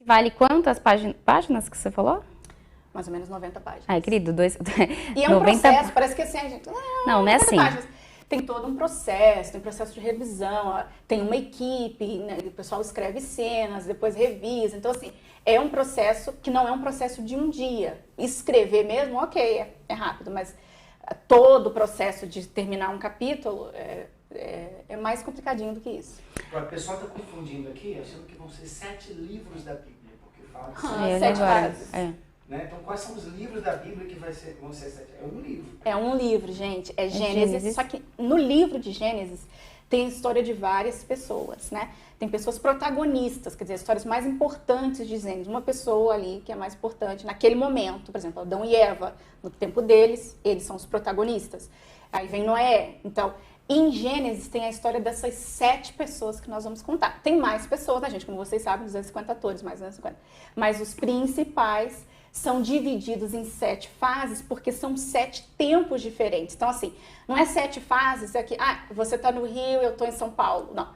Vale quantas páginas que você falou? Mais ou menos 90 páginas. Ai, querido, E é um 90... processo, parece que assim, a gente... Não é assim. Páginas. Tem todo um processo, tem processo de revisão, tem uma equipe, né, o pessoal escreve cenas, depois revisa. Então, assim, é um processo que não é um processo de um dia. Escrever mesmo, ok, é rápido, mas todo o processo de terminar um capítulo é mais complicadinho do que isso. Agora, o pessoal está confundindo aqui, achando que vão ser 7 livros da Bíblia, porque fala que são 7 fases. Né? Então, quais são os livros da Bíblia que vão ser 7? É um livro. É um livro, gente. É Gênesis. Só que no livro de Gênesis tem a história de várias pessoas, né? Tem pessoas protagonistas, quer dizer, histórias mais importantes de Gênesis. Uma pessoa ali que é mais importante naquele momento. Por exemplo, Adão e Eva, no tempo deles, eles são os protagonistas. Aí vem Noé. Então, em Gênesis tem a história dessas 7 pessoas que nós vamos contar. Tem mais pessoas, né, gente? Como vocês sabem, 250 atores, mais 250. Mas os principais são divididos em 7 fases, porque são 7 tempos diferentes. Então, assim, não é 7 fases, é que, você está no Rio, eu estou em São Paulo. Não.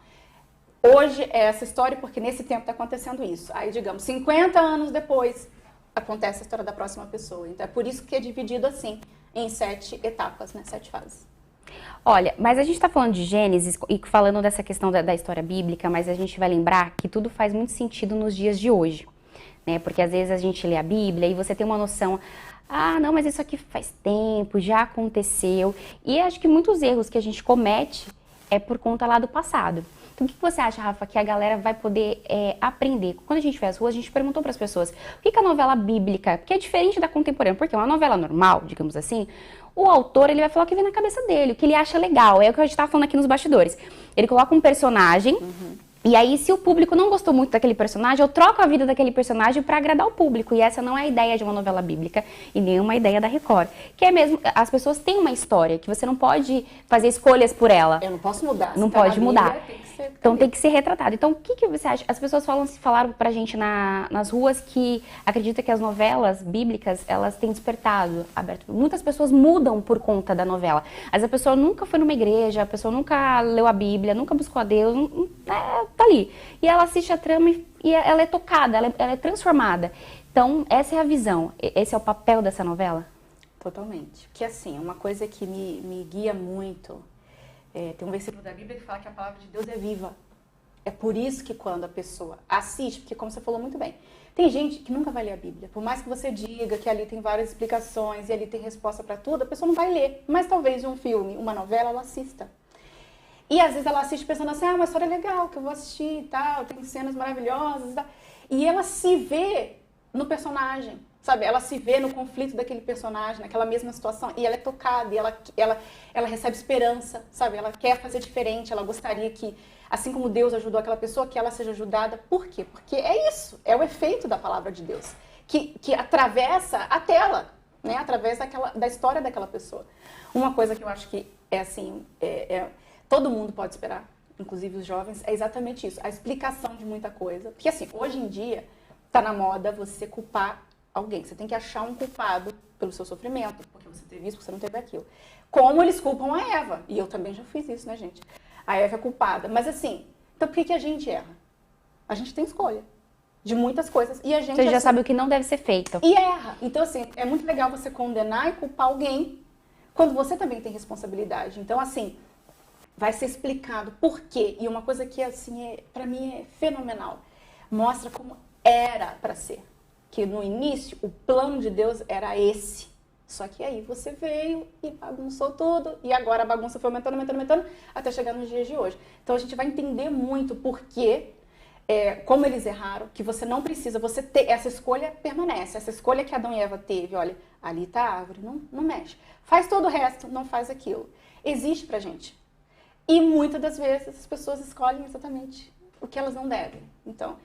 Hoje é essa história, porque nesse tempo está acontecendo isso. Aí, digamos, 50 anos depois, acontece a história da próxima pessoa. Então, é por isso que é dividido assim, em 7 etapas, né? 7 fases. Olha, mas a gente está falando de Gênesis e falando dessa questão da história bíblica, mas a gente vai lembrar que tudo faz muito sentido nos dias de hoje. Né? Porque às vezes a gente lê a Bíblia e você tem uma noção, não, mas isso aqui faz tempo, já aconteceu. E acho que muitos erros que a gente comete é por conta lá do passado. Então, o que você acha, Rafa, que a galera vai poder aprender? Quando a gente vê as ruas, a gente perguntou para as pessoas, o que é a novela bíblica? Porque é diferente da contemporânea, porque uma novela normal, digamos assim, o autor ele vai falar o que vem na cabeça dele, o que ele acha legal. É o que a gente estava falando aqui nos bastidores. Ele coloca um personagem... E aí, se o público não gostou muito daquele personagem, eu troco a vida daquele personagem para agradar o público. E essa não é a ideia de uma novela bíblica e nem uma ideia da Record. Que é mesmo, as pessoas têm uma história que você não pode fazer escolhas por ela. Eu não posso mudar. Não pode mudar. Bíblia, então tem que ser retratado. Então, o que você acha? As pessoas falaram pra gente nas ruas que acredita que as novelas bíblicas, elas têm despertado, aberto. Muitas pessoas mudam por conta da novela. Mas a pessoa nunca foi numa igreja, a pessoa nunca leu a Bíblia, nunca buscou a Deus, tá ali. E ela assiste a trama e ela é tocada, ela é transformada. Então, essa é a visão. Esse é o papel dessa novela? Totalmente. Porque assim, uma coisa que me guia muito, tem um versículo da Bíblia que fala que a palavra de Deus é viva. É por isso que quando a pessoa assiste, porque como você falou muito bem, tem gente que nunca vai ler a Bíblia. Por mais que você diga que ali tem várias explicações e ali tem resposta para tudo, a pessoa não vai ler. Mas talvez um filme, uma novela, ela assista. E às vezes ela assiste pensando assim, uma história legal que eu vou assistir e tal, tem cenas maravilhosas e tal. E ela se vê no personagem, sabe? Ela se vê no conflito daquele personagem, naquela mesma situação. E ela é tocada, e ela recebe esperança, sabe? Ela quer fazer diferente, ela gostaria que, assim como Deus ajudou aquela pessoa, que ela seja ajudada. Por quê? Porque é isso, é o efeito da palavra de Deus, que atravessa a tela, né? Através da história daquela pessoa. Uma coisa que eu acho que é assim, todo mundo pode esperar, inclusive os jovens, é exatamente isso, a explicação de muita coisa. Porque assim, hoje em dia, tá na moda você culpar alguém. Você tem que achar um culpado pelo seu sofrimento, porque você teve isso, porque você não teve aquilo. Como eles culpam a Eva. E eu também já fiz isso, né, gente? A Eva é culpada. Mas assim, então por que a gente erra? A gente tem escolha de muitas coisas. E a gente, você já sabe o que não deve ser feito. E erra. Então assim, é muito legal você condenar e culpar alguém quando você também tem responsabilidade. Então assim, vai ser explicado por quê. E uma coisa que assim, pra mim é fenomenal. Mostra como era para ser. Que no início, o plano de Deus era esse. Só que aí você veio e bagunçou tudo. E agora a bagunça foi aumentando, até chegar nos dias de hoje. Então a gente vai entender muito por quê, como eles erraram, que você não precisa, você ter, essa escolha permanece. Essa escolha que Adão e Eva teve, olha, ali tá a árvore, não mexe. Faz todo o resto, não faz aquilo. Existe pra gente. E muitas das vezes as pessoas escolhem exatamente o que elas não devem. Então,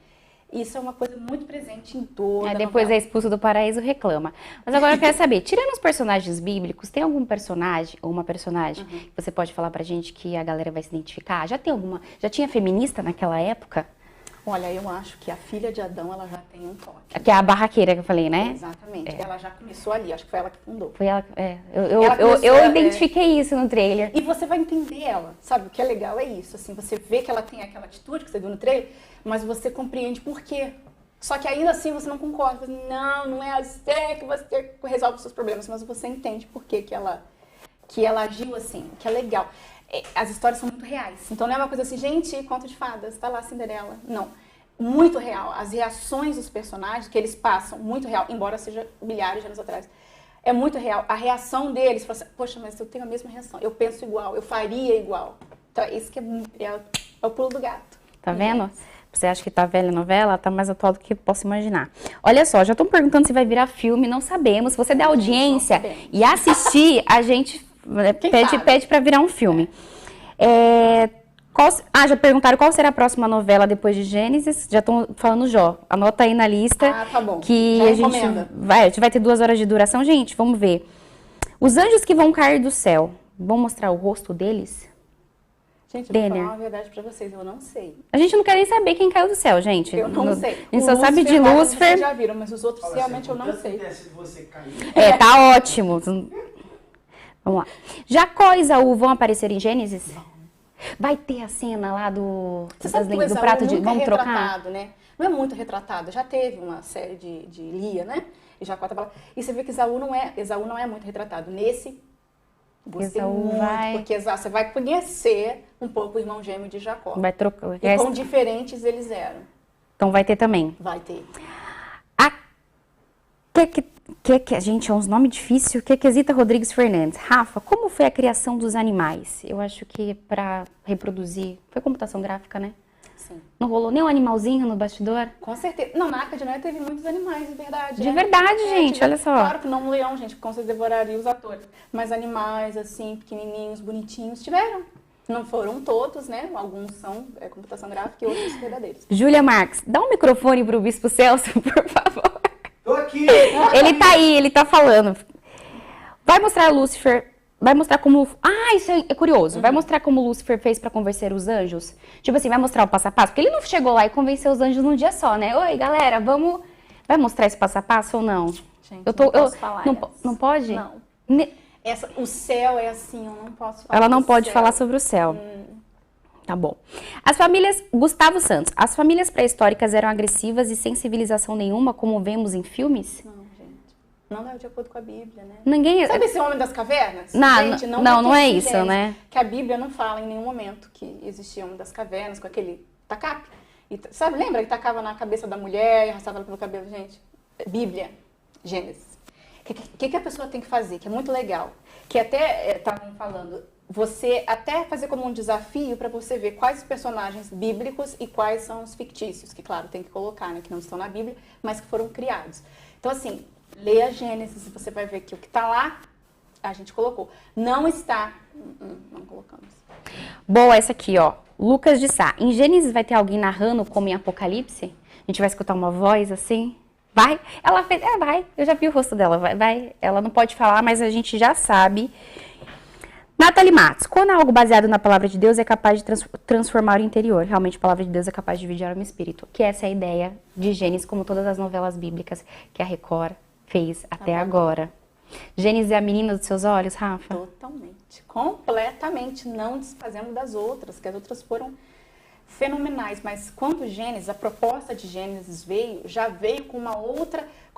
isso é uma coisa muito presente em toda a depois novela. é expulso do paraíso, reclama. Mas agora eu quero saber, tirando os personagens bíblicos, tem algum personagem ou uma personagem que você pode falar pra gente que a galera vai se identificar? Já tinha feminista naquela época? Olha, eu acho que a filha de Adão, ela já tem um toque. Que é a barraqueira que eu falei, né? Exatamente. Ela já começou ali, acho que foi ela que fundou. Foi ela, Ela eu identifiquei isso no trailer. E você vai entender ela, sabe? O que é legal é isso, assim, você vê que ela tem aquela atitude que você viu no trailer, mas você compreende por quê. Só que ainda assim você não concorda. Não é assim que você resolve os seus problemas, mas você entende por que ela agiu assim, que é legal. As histórias são muito reais. Então não é uma coisa assim, gente, conto de fadas, tá lá Cinderela. Não. Muito real. As reações dos personagens que eles passam, muito real, embora seja milhares de anos atrás. É muito real. A reação deles, assim, poxa, mas eu tenho a mesma reação. Eu penso igual, eu faria igual. Então isso que é o pulo do gato. Tá vendo? Você acha que tá velha a novela? Tá mais atual do que eu posso imaginar. Olha só, já estão perguntando se vai virar filme, não sabemos. Se você der audiência e assistir, a gente pede para virar um filme. Já perguntaram qual será a próxima novela depois de Gênesis. Já estão falando Jó. Anota aí na lista. Tá bom. Que já a gente vai ter 2 horas de duração. Gente, vamos ver. Os anjos que vão cair do céu. Vão mostrar o rosto deles? Gente, eu vou falar uma verdade pra vocês, eu não sei. A gente não quer nem saber quem caiu do céu, gente. Eu não sei. A gente só sabe de Lúcifer. Vocês já viram, mas os outros realmente eu não sei. Tá ótimo. Vamos lá. Jacó e Esaú vão aparecer em Gênesis? Vai ter a cena lá do prato de... Vamos trocar? Né? Não é muito retratado. Já teve uma série de Lia, né? E Jacó tava lá. E você vê que Esaú não é muito retratado. Nesse... Gostei muito, porque você vai conhecer um pouco o irmão gêmeo de Jacó. Vai trocar. E quão diferentes eles eram. Então vai ter também. Vai ter. Gente, é uns nomes difíceis. Quesita Rodrigues Fernandes. Rafa, como foi a criação dos animais? Eu acho que para reproduzir... Foi computação gráfica, né? Sim. Não rolou nem um animalzinho no bastidor? Com certeza. Não, na Arca de Noé teve muitos animais, de verdade. De verdade, gente, olha só. Claro que não um leão, gente, porque você devoraria os atores. Mas animais, assim, pequenininhos, bonitinhos, tiveram. Não foram todos, né? Alguns são computação gráfica e outros verdadeiros. Júlia Marques, dá um microfone pro Bispo Celso, por favor. Tô aqui! Ele tá aí, ele tá falando. Vai mostrar Lúcifer... Vai mostrar como... isso é curioso. Vai mostrar como Lúcifer fez para convencer os anjos? Tipo assim, vai mostrar o passo a passo? Porque ele não chegou lá e convenceu os anjos num dia só, né? Oi, galera, vamos... Vai mostrar esse passo a passo ou não? Gente, não posso falar não pode? Não. O céu é assim, eu não posso falar. Ela não pode falar sobre o céu. Tá bom. Gustavo Santos. As famílias pré-históricas eram agressivas e sem civilização nenhuma, como vemos em filmes? Não é de acordo com a Bíblia, né? Sabe esse homem das cavernas? Gente, não é isso, né? Que a Bíblia não fala em nenhum momento que existia homem das cavernas com aquele tacape. Sabe, lembra que tacava na cabeça da mulher e arrastava ela pelo cabelo? Gente, Bíblia, Gênesis. O que a pessoa tem que fazer? Que é muito legal. Que até estavam falando, você até fazer como um desafio para você ver quais os personagens bíblicos e quais são os fictícios, que claro, tem que colocar, né? Que não estão na Bíblia, mas que foram criados. Então, assim... Leia Gênesis, você vai ver que o que está lá, a gente colocou. Não está... Não colocamos. Boa, essa aqui, ó. Lucas de Sá. Em Gênesis vai ter alguém narrando como em Apocalipse? A gente vai escutar uma voz assim? Vai? Ela fez... vai. Eu já vi o rosto dela. Vai. Ela não pode falar, mas a gente já sabe. Nathalie Matos. Quando algo baseado na palavra de Deus é capaz de transformar o interior. Realmente, a palavra de Deus é capaz de dividir alma e espírito. Que essa é a ideia de Gênesis, como todas as novelas bíblicas que a Record fez até agora. Gênesis é a menina dos seus olhos, Rafa? Totalmente. Completamente. Não desfazendo das outras, que as outras foram fenomenais. Mas quando Gênesis, a proposta de Gênesis já veio com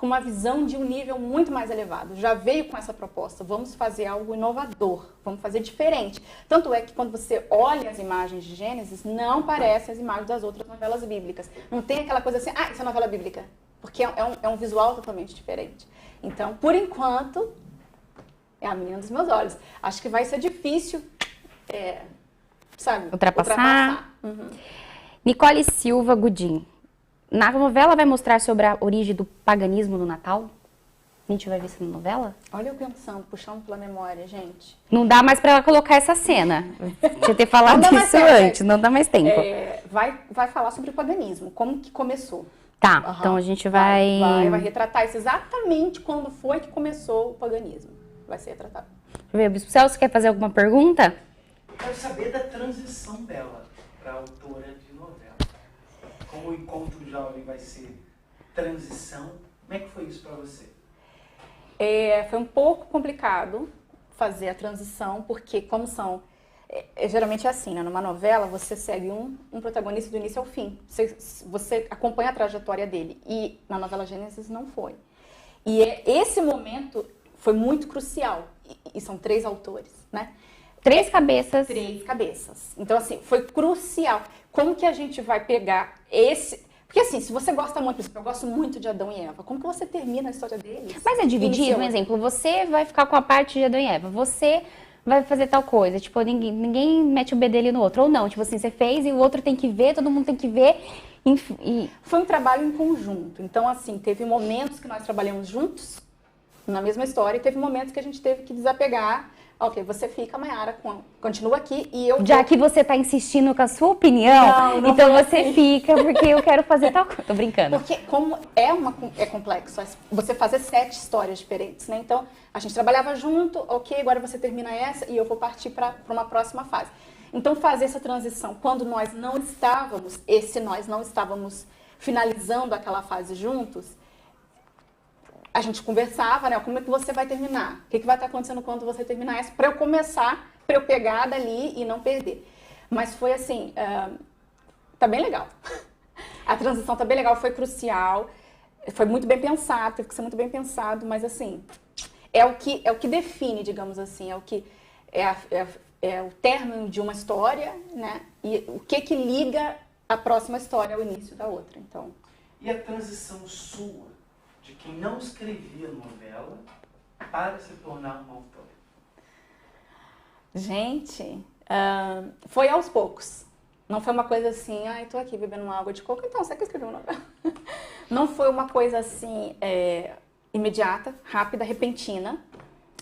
uma visão de um nível muito mais elevado. Já veio com essa proposta. Vamos fazer algo inovador. Vamos fazer diferente. Tanto é que quando você olha as imagens de Gênesis, não parecem as imagens das outras novelas bíblicas. Não tem aquela coisa assim, isso é novela bíblica. Porque é um visual totalmente diferente. Então, por enquanto, é a menina dos meus olhos. Acho que vai ser difícil, ultrapassar. Nicole Silva Gudim. Na novela vai mostrar sobre a origem do paganismo no Natal? A gente vai ver isso na novela? Olha eu pensando, puxando pela memória, gente. Não dá mais pra ela colocar essa cena. Tinha ter falado isso antes, não dá mais tempo. Vai falar sobre o paganismo, como que começou. Tá, então a gente vai... Vai retratar isso exatamente quando foi que começou o paganismo. Vai ser retratado. Deixa eu ver, o Bispo Celso quer fazer alguma pergunta? Quero saber da transição dela para autora de novela. Como o encontro jovem vai ser transição? Como é que foi isso para você? Foi um pouco complicado fazer a transição, porque como são Geralmente é assim, né? Numa novela, você segue um protagonista do início ao fim. Você acompanha a trajetória dele. E na novela Gênesis não foi. E esse momento foi muito crucial. E são 3 autores, né? 3 cabeças. 3 cabeças. Então, assim, foi crucial. Como que a gente vai pegar esse... Porque, assim, se você gosta muito, por exemplo, eu gosto muito de Adão e Eva, como que você termina a história deles? Mas é dividido, um exemplo, você vai ficar com a parte de Adão e Eva, você vai fazer tal coisa, tipo, ninguém mete o bedelho no outro, ou não, tipo assim, você fez e o outro tem que ver, todo mundo tem que ver, e... Foi um trabalho em conjunto, então, assim, teve momentos que nós trabalhamos juntos, na mesma história, e teve momentos que a gente teve que desapegar. Ok, você fica, Mayara, continua aqui e eu... Já que você tá insistindo com a sua opinião, não então foi você assim. fica, porque eu quero fazer tal coisa. Tô brincando. Porque como é complexo, você fazer 7 histórias diferentes, né? Então, a gente trabalhava junto, ok, agora você termina essa e eu vou partir para uma próxima fase. Então, fazer essa transição, quando nós não estávamos finalizando aquela fase juntos, a gente conversava, né? Como é que você vai terminar? O que vai estar acontecendo quando você terminar essa? Para eu começar, para eu pegar dali e não perder. Mas foi assim, tá bem legal. A transição tá bem legal, foi crucial, foi muito bem pensado, teve que ser muito bem pensado, mas assim, é o que define, digamos assim, é o término de uma história, né? E o que liga a próxima história ao início da outra, então. E a transição sua, de quem não escrevia novela, para se tornar uma autora? Gente, foi aos poucos. Não foi uma coisa assim, tô aqui bebendo uma água de coco, então você que escreveu uma novela. Não foi uma coisa assim, imediata, rápida, repentina.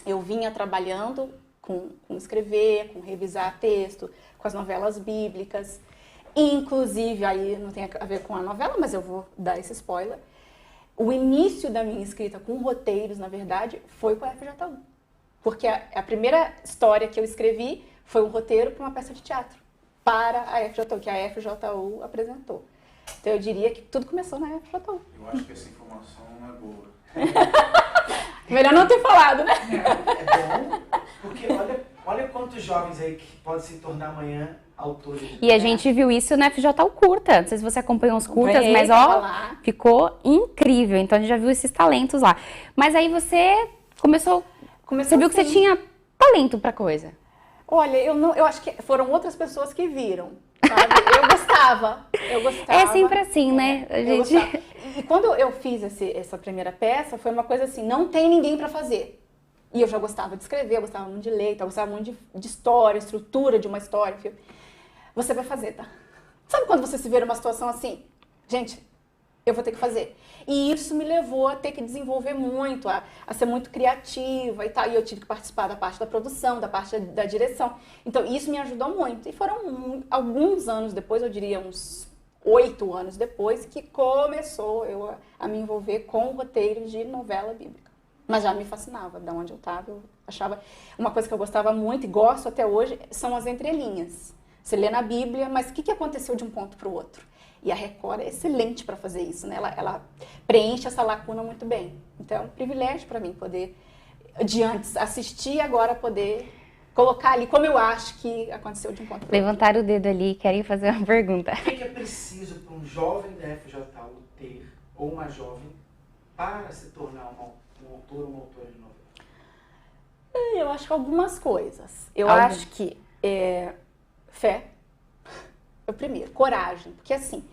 Eu vinha trabalhando com escrever, com revisar texto, com as novelas bíblicas. Inclusive, aí não tem a ver com a novela, mas eu vou dar esse spoiler. O início da minha escrita com roteiros, na verdade, foi com a FJU. Porque a primeira história que eu escrevi foi um roteiro para uma peça de teatro, para a FJU, que a FJU apresentou. Então eu diria que tudo começou na FJU. Eu acho que essa informação não é boa. Melhor não ter falado, né? É bom, porque olha quantos jovens aí que podem se tornar amanhã autores. E a gente viu isso na FJU Curta. Não sei se você acompanhou os curtas, Acompanhei, mas ó, tava lá. ficou incrível. Então a gente já viu esses talentos lá. Mas aí você começou você viu que você assim. tinha talento pra coisa. Olha, eu acho que foram outras pessoas que viram, sabe? Eu gostava. É sempre assim, né? A Eu gente... gostava. E quando eu fiz essa primeira peça, foi uma coisa assim, não tem ninguém pra fazer. E eu já gostava de escrever, eu gostava muito de ler, então eu gostava muito de história, estrutura de uma história. Filho. Você vai fazer, tá? Sabe quando você se vê numa situação assim? Gente, eu vou ter que fazer. E isso me levou a ter que desenvolver muito, a ser muito criativa e tal. E eu tive que participar da parte da produção, da parte da direção. Então, isso me ajudou muito. E foram alguns anos depois, eu diria uns 8 anos depois, que começou eu a me envolver com o roteiro de novela bíblica. Mas já me fascinava, de onde eu estava, eu achava... Uma coisa que eu gostava muito e gosto até hoje são as entrelinhas. Você lê na Bíblia, mas o que aconteceu de um ponto para o outro? E a Record é excelente para fazer isso, né? Ela preenche essa lacuna muito bem. Então, é um privilégio para mim poder, de antes, assistir e agora poder colocar ali como eu acho que aconteceu de um ponto para o outro. Levantaram o dedo ali, querem fazer uma pergunta. O que é preciso para um jovem da FJU ter, ou uma jovem, para se tornar um autor ou uma autora de novela? Eu acho que algumas coisas. Eu acho que fé, é o primeiro. Coragem. Porque assim,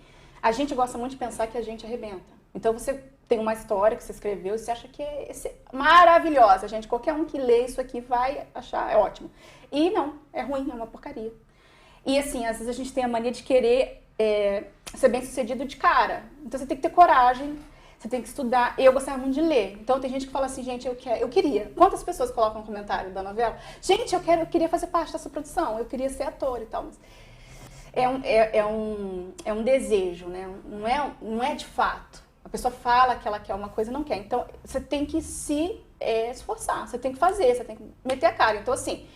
a gente gosta muito de pensar que a gente arrebenta. Então você tem uma história que você escreveu e você acha que é maravilhosa. Gente, qualquer um que lê isso aqui vai achar ótimo. E não, é ruim, é uma porcaria. E assim, às vezes a gente tem a mania de querer ser bem sucedido de cara. Então você tem que ter coragem, você tem que estudar. Eu gostava muito de ler. Então tem gente que fala assim, gente, eu queria. Quantas pessoas colocam no comentário da novela? Gente, eu queria fazer parte dessa produção, eu queria ser ator e tal. Mas é um desejo, né? Não é de fato. A pessoa fala que ela quer uma coisa e não quer. Então, você tem que se esforçar, você tem que fazer, você tem que meter a cara. Então, assim,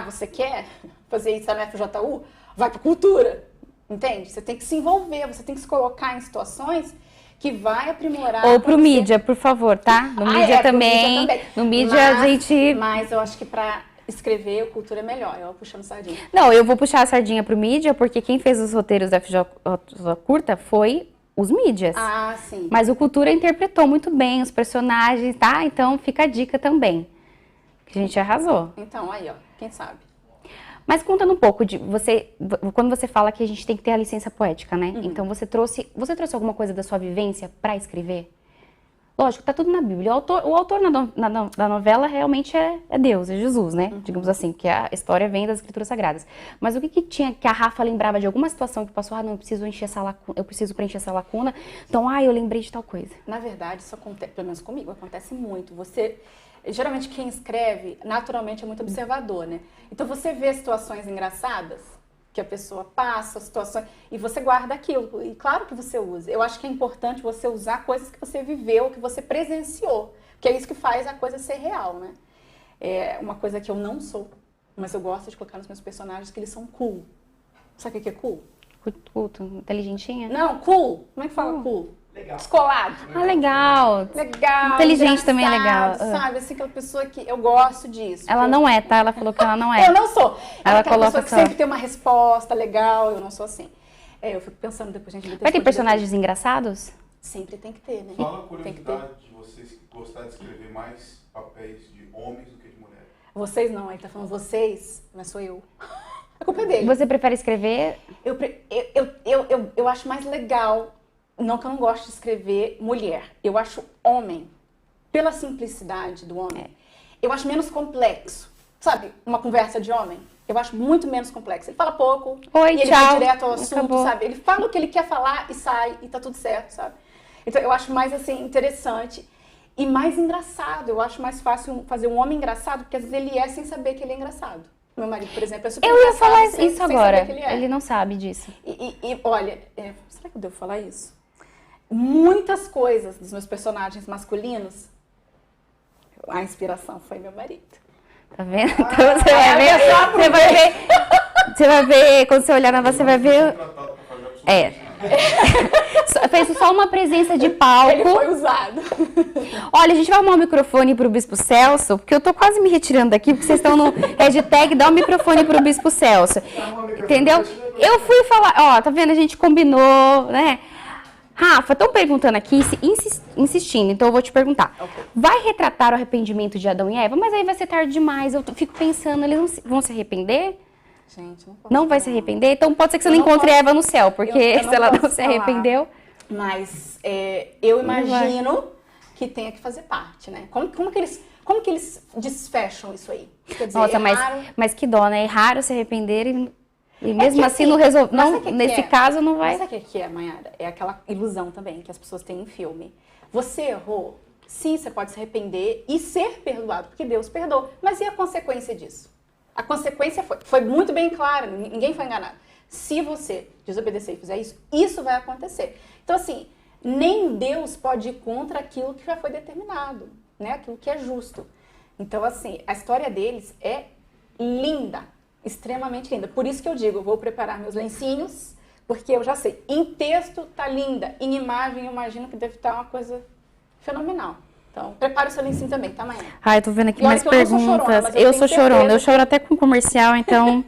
você quer fazer isso na FJU? Vai pra cultura, entende? Você tem que se envolver, você tem que se colocar em situações que vai aprimorar... Ou pro mídia, por favor, tá? No mídia também. Pro mídia também. No mídia a gente... Mas eu acho que escrever, cultura é melhor. Eu puxando sardinha. Não, eu vou puxar a sardinha pro mídia, porque quem fez os roteiros da FJ Curta foi os mídias. Ah, sim. Mas o Cultura interpretou muito bem os personagens, tá? Então fica a dica também. Que a gente arrasou. Então, aí, ó, quem sabe? Mas contando um pouco de você, quando você fala que a gente tem que ter a licença poética, né? Então você trouxe alguma coisa da sua vivência para escrever? Lógico, tá tudo na Bíblia. O autor da novela realmente é Deus, é Jesus, né? Digamos assim, que a história vem das Escrituras Sagradas. Mas o que tinha que a Rafa lembrava de alguma situação que passou? Ah, não, eu preciso encher essa lacuna, eu preciso preencher essa lacuna. Então, eu lembrei de tal coisa. Na verdade, isso acontece, pelo menos comigo, acontece muito. Geralmente quem escreve, naturalmente é muito observador, né? Então você vê situações engraçadas que a pessoa passa, situações, e você guarda aquilo. E claro que você usa. Eu acho que é importante você usar coisas que você viveu, que você presenciou. Porque é isso que faz a coisa ser real, né? É uma coisa que eu não sou, mas eu gosto de colocar nos meus personagens que eles são cool. Sabe o que é cool? Culto, inteligentinha? Não, cool. Como é que fala cool? Legal. Descolado. Ah, legal. Legal. Inteligente também é legal. Sabe, assim, aquela pessoa que eu gosto disso. Ela não é, tá? Ela falou que ela não é. Eu não sou. Ela Aquela coloca pessoa que só. sempre tem uma resposta legal, eu não sou assim. Eu fico pensando depois, gente, Vai ter personagens engraçados? Sempre tem que ter, né? Fala a Tem que ter. curiosidade de vocês gostar de escrever mais papéis de homens do que de mulheres. Vocês não, ele tá falando vocês, mas sou eu. A culpa é dele. Você prefere escrever? Eu acho mais legal, não que eu não gosto de escrever mulher, eu acho homem, pela simplicidade do homem, eu acho menos complexo. Sabe, uma conversa de homem, eu acho muito menos complexo. Ele fala pouco, Oi, e ele tchau. vai direto ao assunto, Acabou. sabe? Ele fala o que ele quer falar e sai, e tá tudo certo, sabe? Então eu acho mais, assim, interessante e mais engraçado. Eu acho mais fácil fazer um homem engraçado, porque às vezes ele é sem saber que ele é engraçado. Meu marido, por exemplo, é super Eu ia engraçado falar sem isso saber agora. que ele é. Ele não sabe disso. E olha, será que eu devo falar isso? Muitas coisas dos meus personagens masculinos, a inspiração foi meu marido. Tá vendo? Então você vai ver. Você vai ver, quando você olhar na você vai ver. Tratado pra fazer absolutamente nada. Fez só uma presença de Ele palco. foi usado. Olha, a gente vai arrumar um microfone pro Bispo Celso, porque eu tô quase me retirando daqui, porque vocês estão no hashtag dá um microfone pro Bispo Celso. Entendeu? Eu fui falar, ó, tá vendo? A gente combinou, né? Rafa, estão perguntando aqui, insistindo, então eu vou te perguntar. Ok. Vai retratar o arrependimento de Adão e Eva? Mas aí vai ser tarde demais. Eu fico pensando, eles vão se arrepender? Gente, não posso Não vai se falar. arrepender? Então pode ser que você Eu não não encontre posso- Eva no céu, porque eu não se ela não posso se falar. arrependeu... Mas eu imagino que tenha que fazer parte, né? Como que eles desfecham isso aí? Quer dizer, Nossa, erraram- mas que dó, né? É raro se arrepender e mesmo que assim assim, não resolve. mas Não, sabe o que que nesse é? caso não Mas vai. sabe o que é, Mayara? É aquela ilusão também que as pessoas têm em filme. Você errou, sim, você pode se arrepender e ser perdoado, porque Deus perdoou. Mas e a consequência disso? A consequência foi muito bem clara, ninguém foi enganado. Se você desobedecer e fizer isso, isso vai acontecer. Então, assim, nem Deus pode ir contra aquilo que já foi determinado, né? Aquilo que é justo. Então, assim, a história deles é linda, extremamente linda. Por isso que eu digo, eu vou preparar meus lencinhos, porque eu já sei. Em texto tá linda, em imagem eu imagino que deve estar uma coisa fenomenal. Então, prepara o seu lencinho também, tá, Maia? Ai, tô vendo aqui E olha mais que eu não sou chorona, perguntas. mas eu Eu tenho sou chorona, certeza eu choro até com comercial, então.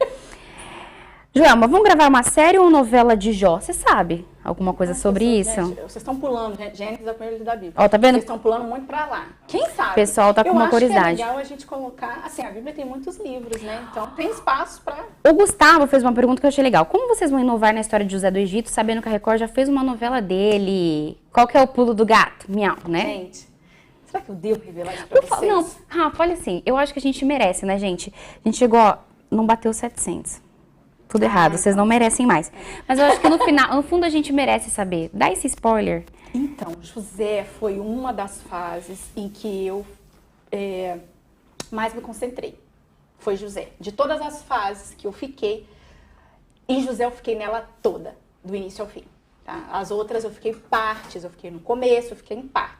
Joelma, vamos gravar uma série ou novela de Jó? Você sabe alguma coisa sobre isso? Gente, vocês estão pulando, Gênesis é o primeiro livro da Bíblia. Ó, tá vendo? Vocês estão pulando muito pra lá. Quem sabe? O pessoal tá com uma curiosidade. Eu acho que é legal a gente colocar... Assim, a Bíblia tem muitos livros, né? Então, tem espaço pra... O Gustavo fez uma pergunta que eu achei legal. Como vocês vão inovar na história de José do Egito, sabendo que a Record já fez uma novela dele? Qual que é o pulo do gato? Miau, né? Gente, será que eu devo revelar isso pra vocês? Não, Rafa, olha assim, eu acho que a gente merece, né, gente? A gente chegou, ó, não bateu 700. Tudo errado, vocês não merecem mais. Mas eu acho que no final, no fundo a gente merece saber. Dá esse spoiler. Então, José foi uma das fases em que eu mais me concentrei. Foi José. De todas as fases que eu fiquei, em José eu fiquei nela toda, do início ao fim. Tá? As outras eu fiquei partes, eu fiquei no começo, eu fiquei em partes.